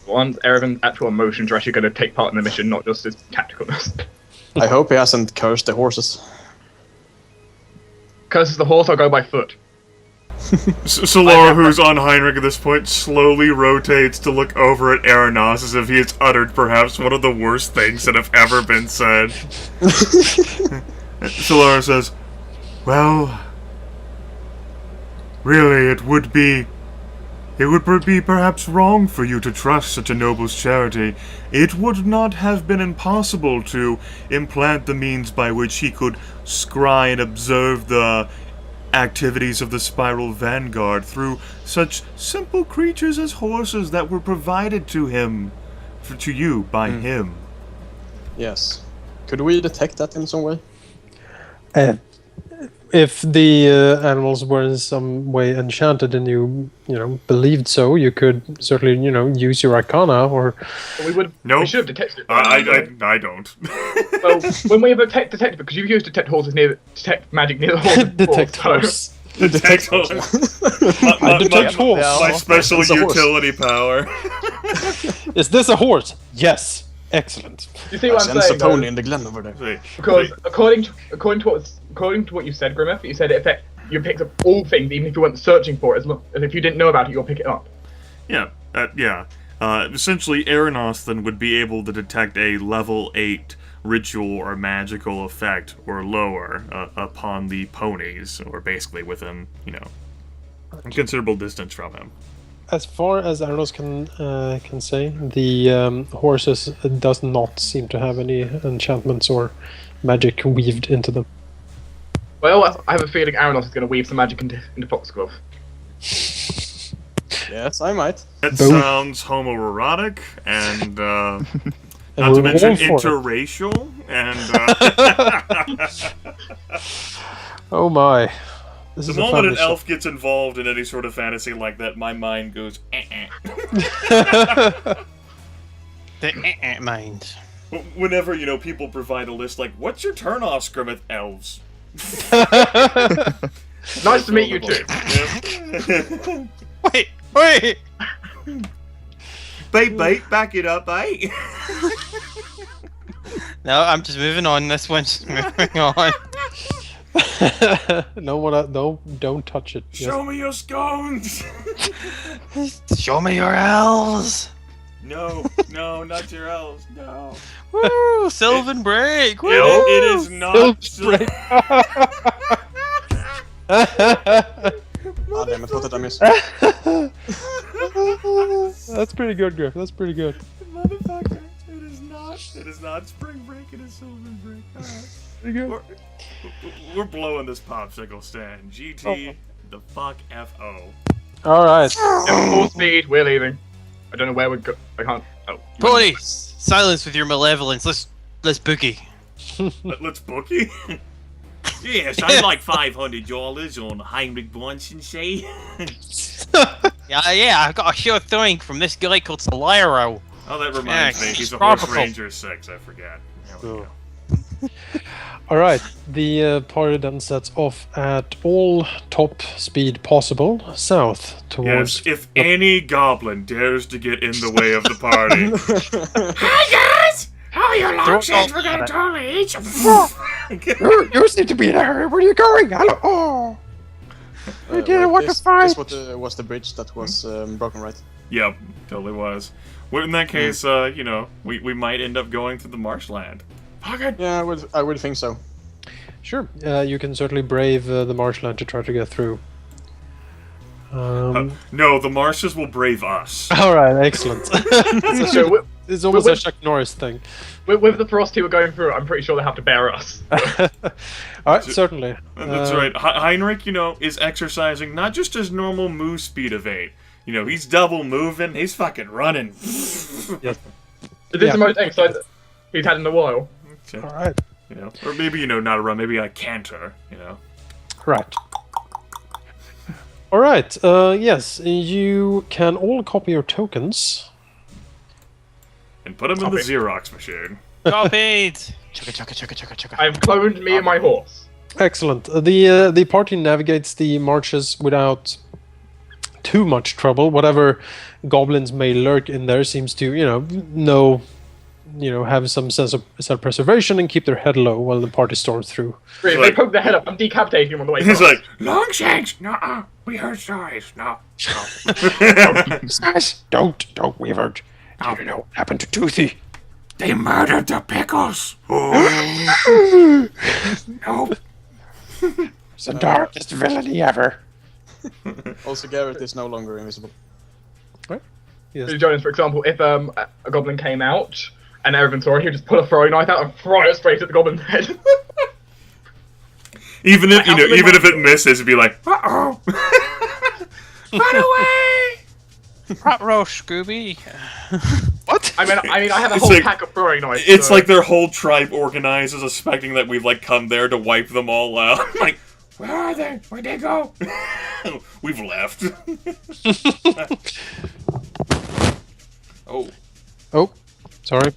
One's Erevan's actual emotions are actually going to take part in the mission, not just his tacticalness. I hope he hasn't cursed the horses. Curses the horse, I'll go by foot. Saloro, who's on Heinrich at this point, slowly rotates to look over at Arenoss as if he has uttered perhaps one of the worst things that have ever been said. Saloro says, well, really, it would be perhaps wrong for you to trust such a noble's charity. It would not have been impossible to implant the means by which he could scry and observe the activities of the Spiral Vanguard through such simple creatures as horses that were provided to him, to you, by him. Yes. Could we detect that in some way? If the animals were in some way enchanted and you believed so, you could certainly, use your Arcana or... We should have detected it. I don't. Well, when we have detected, because you've used detect magic near the horse. Detect horse. Detect horse. I detect horse. My special utility power. Is this a horse? Yes. Excellent. You see what I'm saying? A pony in the glen over there. Because according to what you said, Grimith, you said you picked up all things, even if you weren't searching for it. As if you didn't know about it, you'll pick it up. Yeah, essentially, Arenoss then would be able to detect a level 8 ritual or magical effect or lower upon the ponies, or basically within, a considerable distance from him. As far as Arenoss can say, the horses does not seem to have any enchantments or magic weaved into them. Well, I have a feeling Arenoss is going to weave some magic into Foxglove. Yes, I might. That sounds homoerotic and not to mention interracial and. Oh my. The moment an elf gets involved in any sort of fantasy like that, my mind goes, The mind. Whenever, people provide a list like, what's your turn-offs, Grimith elves? Nice to meet you too. Wait! Bait, back it up, bait. No, I'm just moving on. This one's moving on. No, don't touch it. Show me your scones! Show me your elves! No, not your elves, no. Woo! Sylvan break! Woo! It is not break. Oh, damn it, what did I miss? That's pretty good, Griff. That's pretty good. Motherfucker, it is not spring break, it is Sylvan break. Pretty good. We're blowing this popsicle stand. GT, the fuck FO. Alright. Full speed, we're leaving. I don't know where we're go. I can't. Oh. Ponies! Silence with your malevolence. Let's bookie. Let's bookie? Yes, I'd like $500 on Heinrich Bronson, say. Yeah, I've got a sure thing from this guy called Saloro. Oh, that reminds me. He's a tropical. Horse Ranger 6, I forget. There we go. Alright, the party then sets off at all top speed possible, south towards... Yes, if any goblin dares to get in the way of the party. Hi guys! How are you long We're gonna totally eat you. You seem to be in a hurry, where are you going? Hello? Oh! I didn't want to fight! This was the bridge that was broken, right? Yep, totally was. Well, in that case, we might end up going through the marshland. Yeah, I would think so. Sure, you can certainly brave the marshland to try to get through. No, the marshes will brave us. Alright, excellent. It's almost a Chuck Norris thing. With the Frosty we're going through, I'm pretty sure they have to bear us. Alright, certainly. That's right. Heinrich, is exercising not just his normal move speed of 8. He's double moving, he's fucking running. Yes. Is this the most exercise he's had in a while? Alright. Or maybe, not a run, maybe a canter, Right. Alright, yes, you can all copy your tokens. And put them in the Xerox machine. Copied! Chugga. I've cloned me and my horse. Excellent. The party navigates the marches without too much trouble. Whatever goblins may lurk in there seems to, have some sense of self-preservation and keep their head low while the party storms through. If they poke their head up, I'm decapitating him on the way. He's past. like, Longshanks, nuh-uh, we heard stories, no. Don't, we've heard. I don't know what happened to Toothy. They murdered the pickles. Oh. Nope. It's the darkest villainy ever. Also, Garrett is no longer invisible. Right? Yes. Jonas, for example, if a goblin came out and Erevan saw it, he'd just pull a throwing knife out and throw it straight at the goblin's head. Even if if it misses, it'd be like, uh-oh. Run away! Hot roast, Scooby. What? I mean, I have a It's whole like- pack of throwing knives. It's so- like their whole tribe organizes, expecting that we've come there to wipe them all out. Like, where are they? Where'd they go? We've left. Oh. Oh, sorry.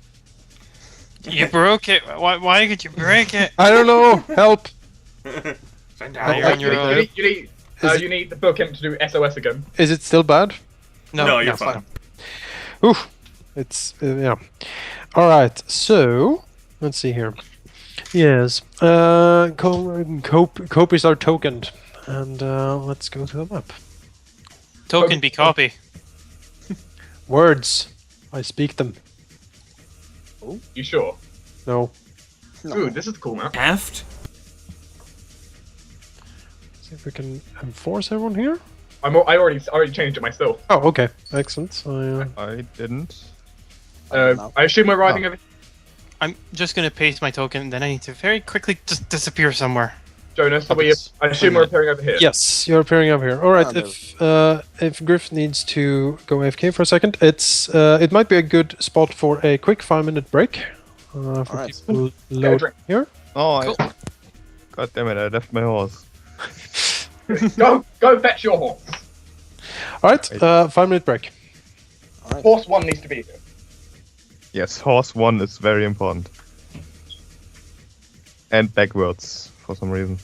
You broke it. Why could you break it? I don't know. Help. Send Oh, you're out. on your own. you need the book him to do SOS again. Is it still bad? No, you're fine. Oof. It's, yeah. Alright, so, let's see here. Yes, copies are tokened. And let's go to the map. Token be copy. Words. I speak them. You sure? No. Ooh, this is a cool map. Heft? See if we can enforce everyone here. I already changed it myself. Oh, okay. Excellent. I didn't. I assume we're riding over. I'm just gonna paste my token, then I need to very quickly just disappear somewhere. Jonas, Puppets. I assume we're appearing over here. Yes, you're appearing up here. All right. Ah, If Griff needs to go AFK for a second, it might be a good spot for a quick 5-minute break. For Alright. people load drink. here. Oh, Cool. God damn it! I left my horse. Go fetch your horse. All right. 5-minute break. Horse 1 needs to be here. Yes, horse 1 is very important. And backwards for some reason.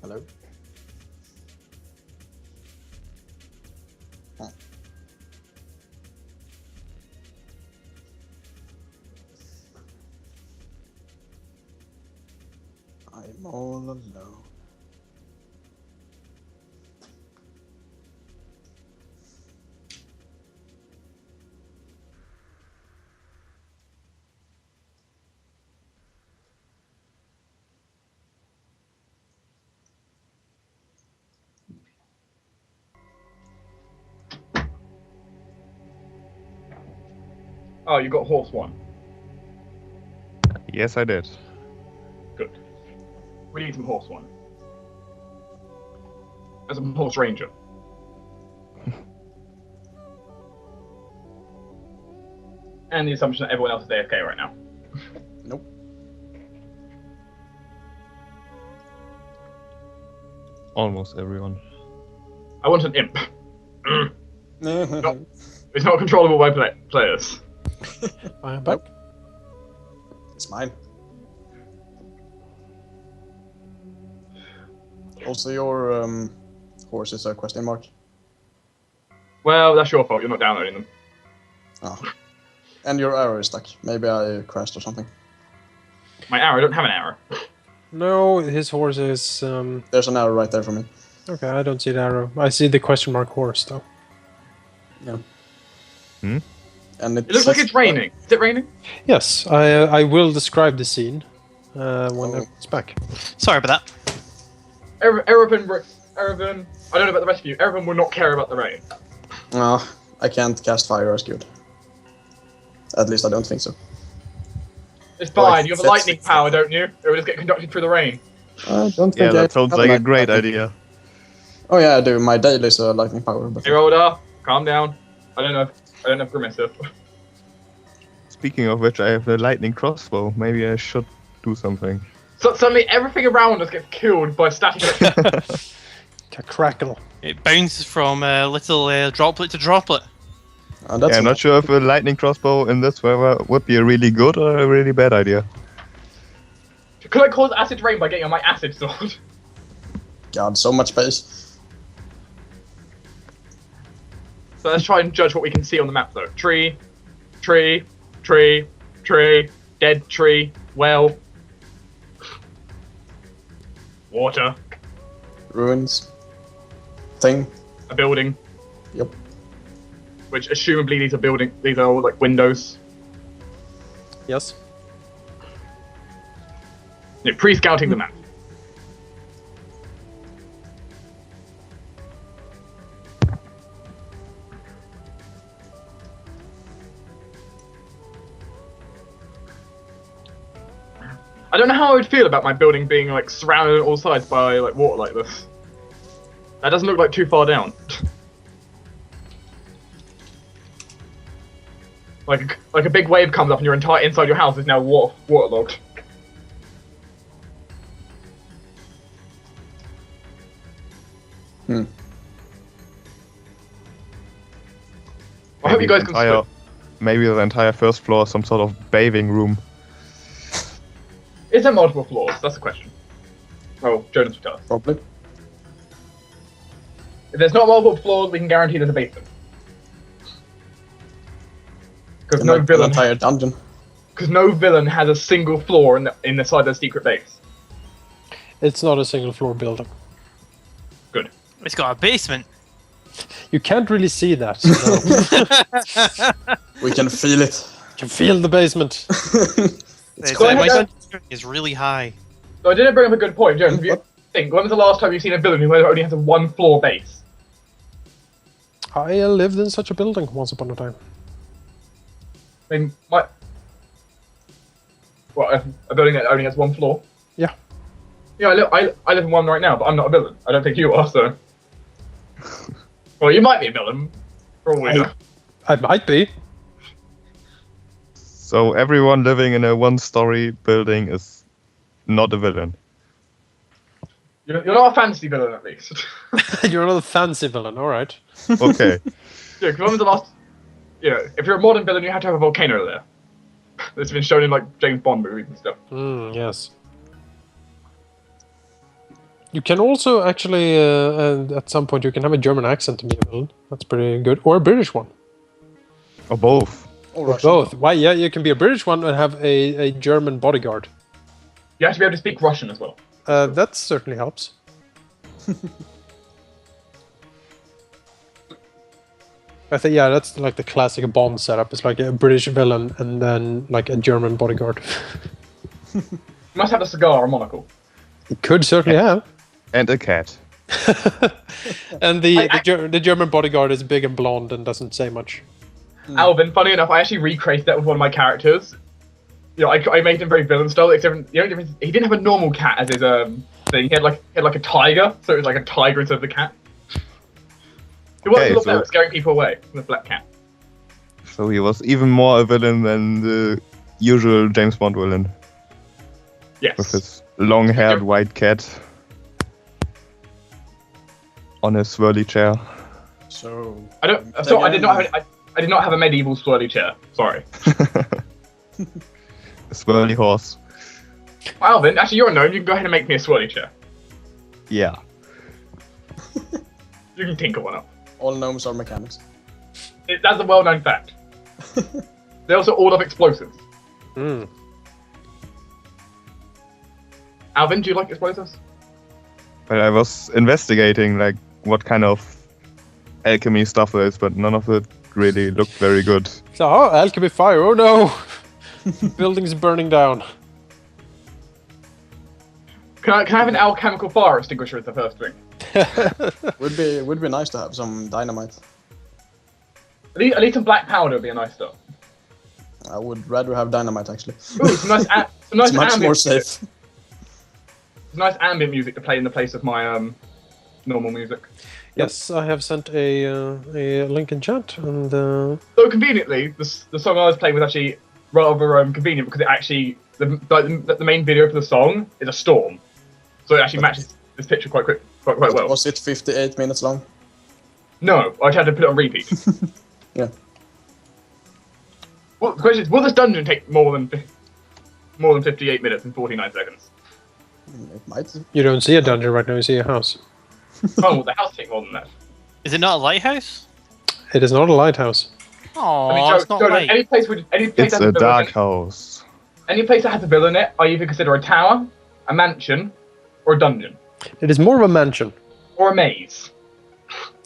Hello? Huh. I'm all alone. Oh, you got horse 1. Yes, I did. Good. We need some horse 1. As a horse ranger. And the assumption that everyone else is AFK right now. Nope. Almost everyone. I want an imp. Nope. It's not controllable by players. I am back. It's mine. Also, your horse is a question mark. Well, that's your fault. You're not downloading them. Oh. And your arrow is stuck. Maybe I crashed or something. My arrow. I don't have an arrow. No, his horse is. There's an arrow right there for me. Okay, I don't see the arrow. I see the question mark horse though. Yeah. Hmm? And It looks like it's raining. Is it raining? Yes, I will describe the scene when it's back. Sorry about that. Erevan. I don't know about the rest of you. Erevan will not care about the rain. No, I can't cast fire as good. At least I don't think so. It's fine. Like, You have a that's- lightning power, don't you? It will just get conducted through the rain. I don't think Yeah, I that sounds have like a lightning great power. idea. Oh yeah, I do. My daily is a lightning power. But Hey, Roldar, calm down. I don't know if Grimith stuff. Speaking of which, I have a lightning crossbow. Maybe I should do something. So suddenly everything around us gets killed by static electricity. Crackle. It bounces from little droplet to droplet. that's Yeah, I'm not sure if a lightning crossbow in this weather would be a really good or a really bad idea. Could I cause acid rain by getting on my acid sword? God, so much space. So let's try and judge what we can see on the map though. Tree, dead tree, well, water, Ruins. Thing. a building. Yep. Which assumably these are all like windows. Yes. Pre-scouting the map. I don't know how I would feel about my building being like surrounded on all sides by like water like this. That doesn't look like too far down. like a big wave comes up and your entire inside your house is now waterlogged. I hope you guys can swim. Maybe the entire first floor is some sort of bathing room. Is there multiple floors? That's the question. Oh, Jonas will tell us. Probably. If there's not multiple floors, we can guarantee there's a basement. Because In no like the villain. entire dungeon. Because no villain has a single floor in the side of their secret base. It's not a single floor building. Good. It's got a basement. You can't really see that. No. We can feel it. You can feel the basement. My dungeon is really high. So I didn't bring up a good point, Jonas. If you think, when was the last time you've seen a villain who only has a one-floor base? I lived in such a building once upon a time. I mean, a building that only has one floor? Yeah. Yeah, I live in one right now, but I'm not a villain. I don't think you are, so... Well, you might be a villain, for all we know. I might be. So everyone living in a one-story building is not a villain. You're not a fantasy villain, at least. You're not a fancy villain, alright. Okay. Yeah, because when was the last... if you're a modern villain, you have to have a volcano there. It's been shown in, like, James Bond movies and stuff. Yes. You can also actually, at some point, you can have a German accent to be a villain. That's pretty good. Or a British one. Or both. Or both. Why? Yeah, you can be a British one and have a German bodyguard. You have to be able to speak Russian as well. That certainly helps. I think, yeah, that's like the classic Bond setup. It's like a British villain and then like a German bodyguard. You must have a cigar or a monocle. It could certainly have. And a cat. And the German bodyguard is big and blonde and doesn't say much. Alvyn, funny enough, I actually recreated that with one of my characters. I made him very villain style. Except the only difference, he didn't have a normal cat as his thing. He had like a tiger, so it was like a tiger instead of the cat. He was a lot better at scaring people away than the black cat. So he was even more a villain than the usual James Bond villain. Yes. With his long-haired white cat on a swirly chair. So I did not have a medieval swirly chair. Sorry. A swirly horse. Well, Alvyn, actually you're a gnome. You can go ahead and make me a swirly chair. Yeah. You can tinker one up. All gnomes are mechanics. That's a well-known fact. They also all have explosives. Hmm. Alvyn, do you like explosives? But I was investigating like what kind of alchemy stuff there is, but none of it really looked very good. So, alchemy fire, oh no! Building's burning down. Can I have an alchemical fire extinguisher as the first thing? Would be nice to have some dynamite. At least some black powder would be a nice stuff. I would rather have dynamite actually. Ooh, some nice, some nice It's much ambient more music. safe. Some nice ambient music to play in the place of my normal music. Yes, I have sent a link in chat, and So conveniently, the song I was playing was actually rather convenient because it actually the main video for the song is a storm, so it actually matches this picture quite well. Was it 58 minutes long? No, I had to put it on repeat. Yeah. Well, the question is, will this dungeon take more than 58 minutes and 49 seconds? It might. you don't see a dungeon right now, you see a house. Oh, well, the house take more than that. Is it not a lighthouse? It is not a lighthouse. Oh, I mean, it's not light. any place It's that has a a villa dark in it, house. any place that has a villa in it, I either consider a tower, a mansion, or a dungeon, It is more of a mansion. or a maze.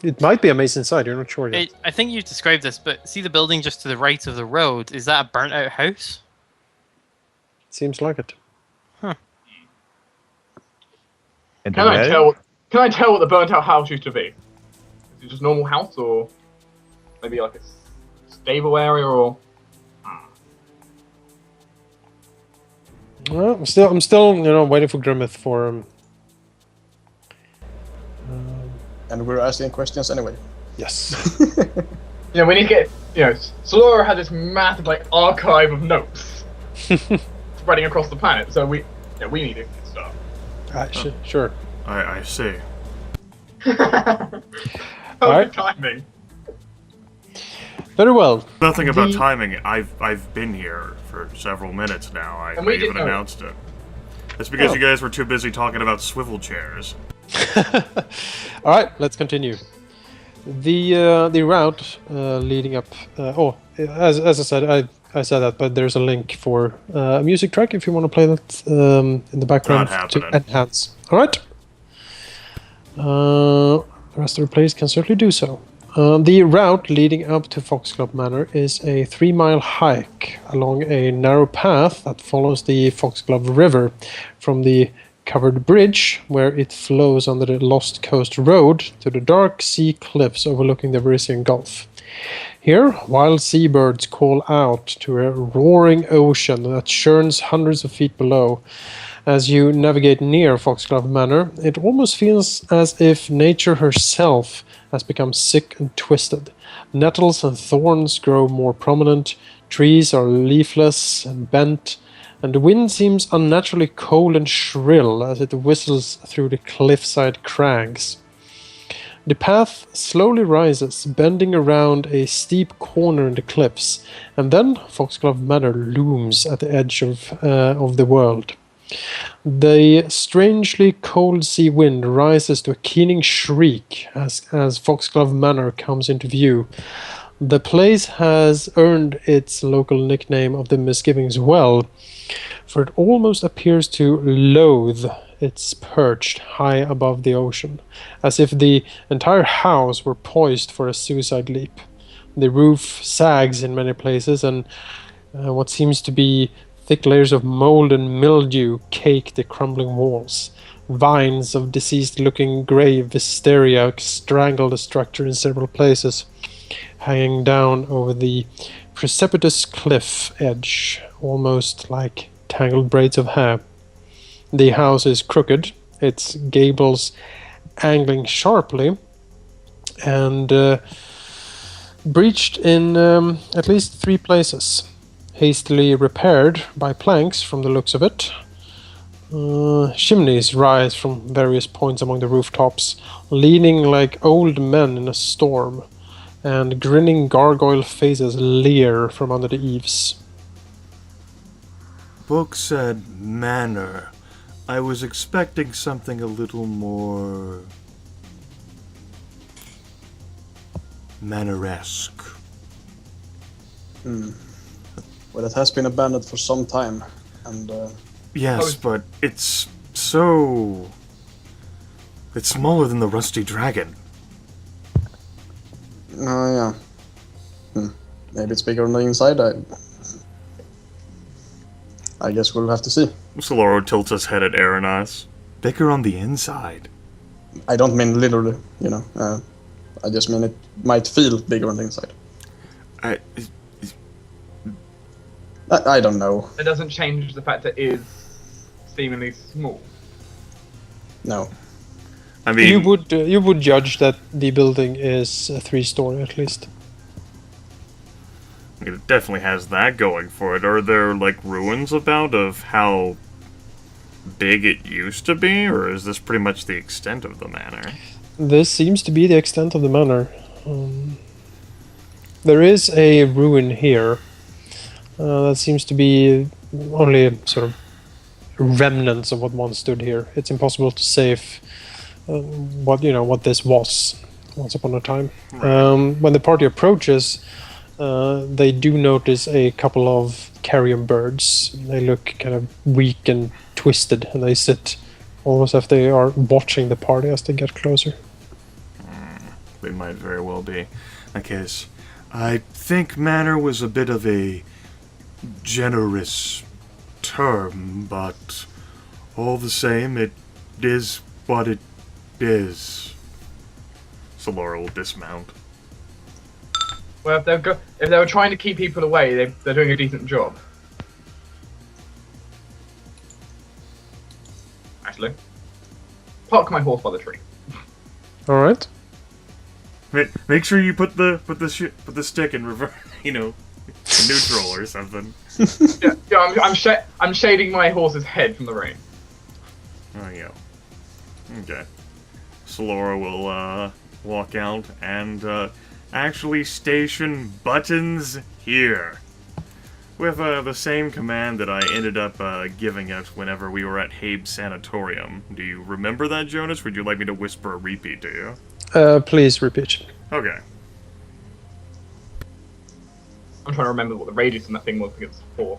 It might be a maze inside, you're not sure yet. I think you described this, but see the building just to the right of the road? Is that a burnt out house? Seems like it. And Can I tell what the burnt out house used to be? Is it just normal house, or maybe like a stable area, or Well, I'm still, waiting for Grimith for. And we're asking questions anyway. Yes. we need to get Saloro has this massive archive of notes spreading across the planet, so we need to start. Sure. I see. Perfect timing. Very well. Nothing about timing. I've been here for several minutes now. I And we even didn't know. announced it. It's because you guys were too busy talking about swivel chairs. All right, let's continue. The route leading up. As I said, I said that, but there's a link for a music track if you want to play that in the background Not to happening. enhance. All right. The rest of the players can certainly do so. The route leading up to Foxglove Manor is a 3-mile hike along a narrow path that follows the Foxglove River from the covered bridge where it flows under the Lost Coast Road to the dark sea cliffs overlooking the Varisian Gulf. Here, wild seabirds call out to a roaring ocean that churns hundreds of feet below. As you navigate near Foxglove Manor, it almost feels as if nature herself has become sick and twisted. Nettles and thorns grow more prominent, trees are leafless and bent, and the wind seems unnaturally cold and shrill as it whistles through the cliffside crags. The path slowly rises, bending around a steep corner in the cliffs, and then Foxglove Manor looms at the edge of the world. The strangely cold sea wind rises to a keening shriek as Foxglove Manor comes into view. The place has earned its local nickname of the Misgivings Well, for it almost appears to loathe its perched high above the ocean, as if the entire house were poised for a suicide leap. The roof sags in many places, and what seems to be thick layers of mold and mildew cake the crumbling walls. Vines of diseased-looking grey wisteria strangle the structure in several places, hanging down over the precipitous cliff edge, almost like tangled braids of hair. The house is crooked, its gables angling sharply, and breached in at least 3 places. Hastily repaired by planks from the looks of it. Chimneys rise from various points among the rooftops, leaning like old men in a storm, and grinning gargoyle faces leer from under the eaves. Book said manor. I was expecting something a little more manor-esque. Well, it has been abandoned for some time, and Yes, but it's so... It's smaller than the Rusty Dragon. oh yeah. Maybe it's bigger on the inside. I guess we'll have to see. Saloro tilts his head at Arenoss. Bigger on the inside. I don't mean literally, you know. I just mean it might feel bigger on the inside. I don't know. It doesn't change the fact that it is seemingly small. No. I mean, you would judge that the building is a 3-story at least. it definitely has that going for it. Are there, like, ruins about of how big it used to be, or is this pretty much the extent of the manor? This seems to be the extent of the manor. There is a ruin here that seems to be only sort of remnants of what once stood here. It's impossible to say if, what this was once upon a time. Right. When the party approaches, they do notice a couple of carrion birds. They look kind of weak and twisted, and they sit almost as if they are watching the party as they get closer. They might very well be. Because I think manor was a bit of a generous term, but all the same, it is what it is. Saloro will dismount. Well, if they were trying to keep people away, they're doing a decent job. Actually, park my horse by the tree. All right. Make sure you put the stick in reverse, neutral or something. I'm shading my horse's head from the rain. Oh yeah. Okay. Saloro will walk out and actually station buttons here. With the same command that I ended up giving it whenever we were at Habe's Sanatorium. Do you remember that, Jonas? Would you like me to whisper a repeat to you? Please repeat. Okay. I'm trying to remember what the radius on that thing was against 4.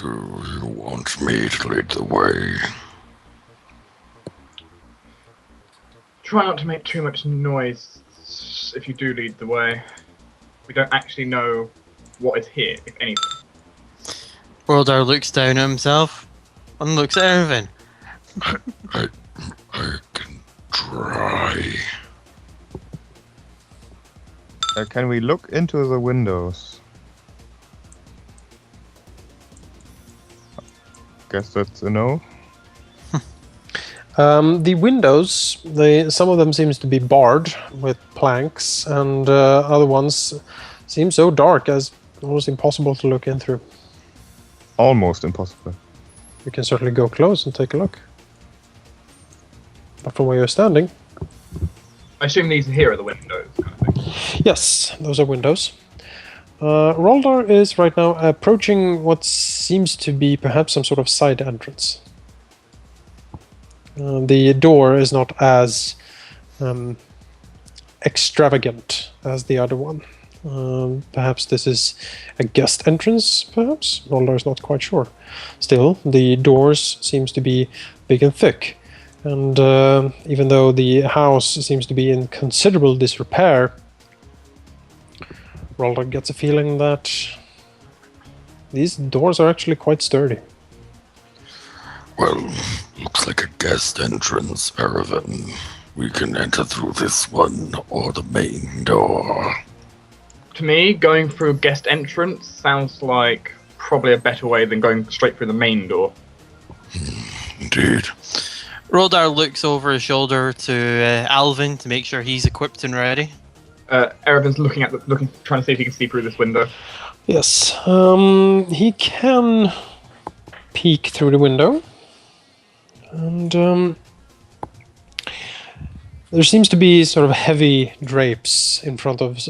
Do you want me to lead the way? Try not to make too much noise if you do lead the way. We don't actually know what is here, if anything. Roldar looks down at himself and looks at Erevan. I can try. Can we look into the windows? Guess that's a no. The windows, some of them seems to be barred with planks, and other ones seem so dark as almost impossible to look in through. Almost impossible. You can certainly go close and take a look. But from where you're standing... I assume these here are the windows, kind of thing. Yes, those are windows. Roldar is right now approaching what seems to be perhaps some sort of side entrance. The door is not as extravagant as the other one. Perhaps this is a guest entrance, perhaps? Roldar is not quite sure. Still, the doors seems to be big and thick. And even though the house seems to be in considerable disrepair, Roldar gets a feeling that these doors are actually quite sturdy. Well, looks like a guest entrance, Erevan. We can enter through this one or the main door. To me, going through guest entrance sounds like probably a better way than going straight through the main door. Indeed. Roldar looks over his shoulder to Alvyn to make sure he's equipped and ready. Erevan's trying to see if he can see through this window. Yes, he can peek through the window. And there seems to be sort of heavy drapes in front of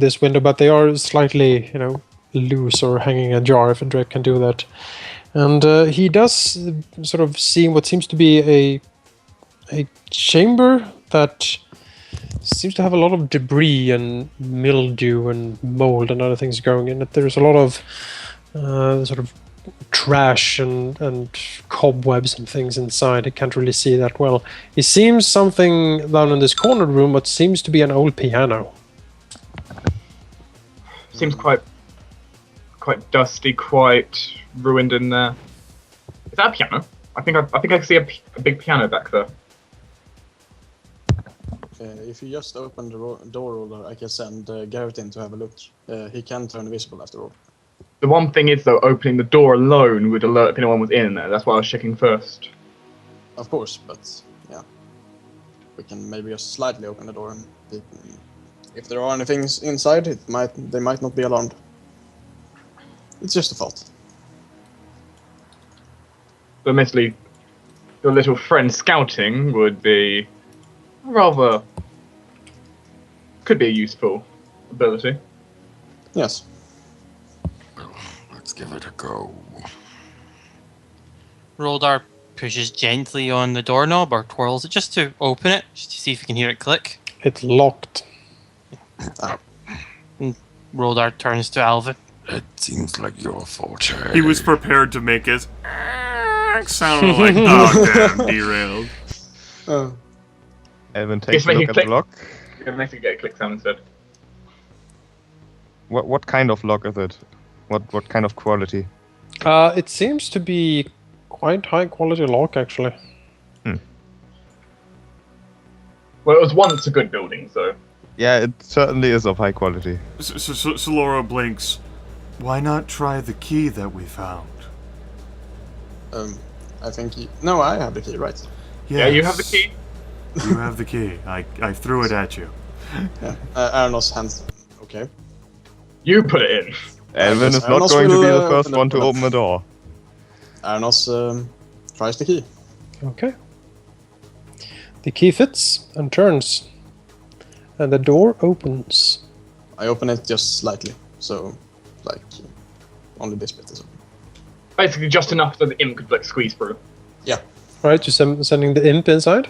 this window, but they are slightly, loose or hanging ajar, if a drape can do that. And he does sort of see what seems to be a chamber that seems to have a lot of debris and mildew and mold and other things growing in it. There's a lot of sort of trash and cobwebs and things inside. I can't really see that well. It seems something down in this cornered room, what seems to be an old piano. Seems quite dusty, quite ruined in there. Is that a piano? I think I can see a big piano back there. If you just open the door Roldar, I can send Garrett in to have a look. He can turn invisible after all. The one thing is, though, opening the door alone would alert if anyone was in there. That's why I was checking first. Of course, but yeah. We can maybe just slightly open the door, and if there are any things inside, they might not be alarmed. It's just a fault. But admittedly, your little friend scouting would be rather... could be a useful ability. Yes. Let's give it a go. Roldar pushes gently on the doorknob or twirls it just to open it, just to see if you can hear it click. It's locked. And Roldar turns to Alvyn. It seems like your forte. He was prepared to make his sound like dog damn derailed. Alvyn takes a look at the lock. Yeah, makes it get a click sound instead. What kind of lock is it? What kind of quality? It seems to be quite high quality lock, actually. Well, it was once a good building, so... Yeah, it certainly is of high quality. Saloro blinks. Why not try the key that we found? I think no, I have the key, right? Yes. Yeah, you have the key. You have the key. I threw it at you. Yeah. Arenoss hands. Okay. You put it in. Alvyn is not Arenoss going to be will, the first open one to up. open the door. Arenoss tries the key. Okay. The key fits and turns. And the door opens. I open it just slightly, so like only this bit is open. Basically just enough so the imp could like squeeze through. Yeah. Right, you're sending the imp inside?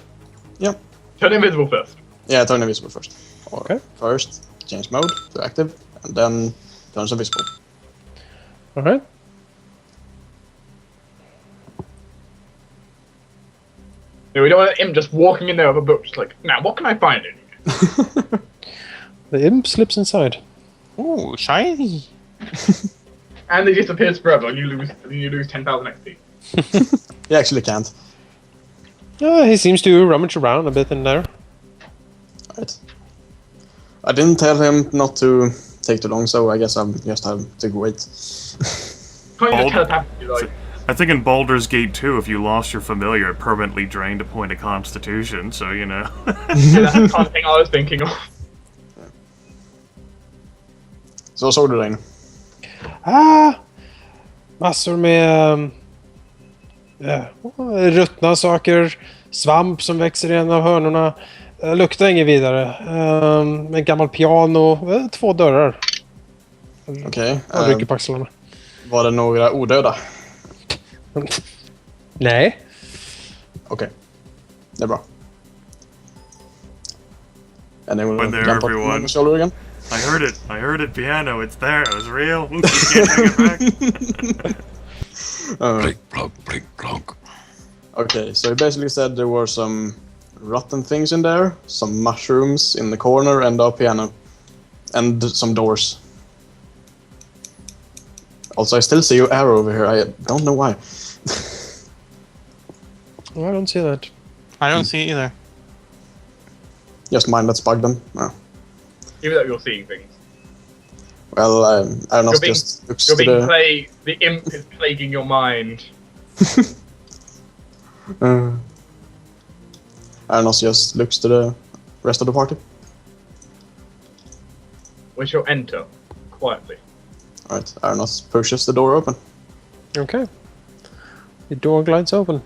Yeah. Turn invisible first. Yeah, turn invisible first. Or Okay. First, change mode to active, and then turns invisible. Alright. Yeah, we don't want him just walking in there with a book, just like, now what can I find in here? The imp slips inside. Ooh, shiny. And he disappears forever, and you lose 10,000 XP. He actually can't. He seems to rummage around a bit in there. Right. I didn't tell him not to take too long, so I guess I'll just have to wait. Can't you Bald- just telepathically, like... I think in Baldur's Gate 2, if you lost your familiar, it permanently drained a point of constitution, so you know. Yeah, that's the kind of thing I was thinking of. Så såg du den? Massor med ruttna saker, svamp som växer i en av hörnorna. Luktar inget vidare. En gammal piano, 2 dörrar. Okej. Jag rycker på axlarna. Var det några odöda? Nej. Okej. Det är bra. Anyone When there, jump up everyone. on the shoulder again? I heard it, piano, it's there, it was real. You can't take it back. Blink, plonk, blink, plonk. Okay, so he basically said there were some rotten things in there, some mushrooms in the corner, and a piano. And some doors. Also, I still see your arrow over here. I don't know why. I don't see that. I don't see it either. Just mind let's bug them. No. Even though you're seeing things. Well, Arenoss being- just looks You're to being the... the imp is plaguing your mind. Arenoss just looks to the rest of the party. We shall enter quietly. Alright, Arenoss pushes the door open. Okay. The door glides open.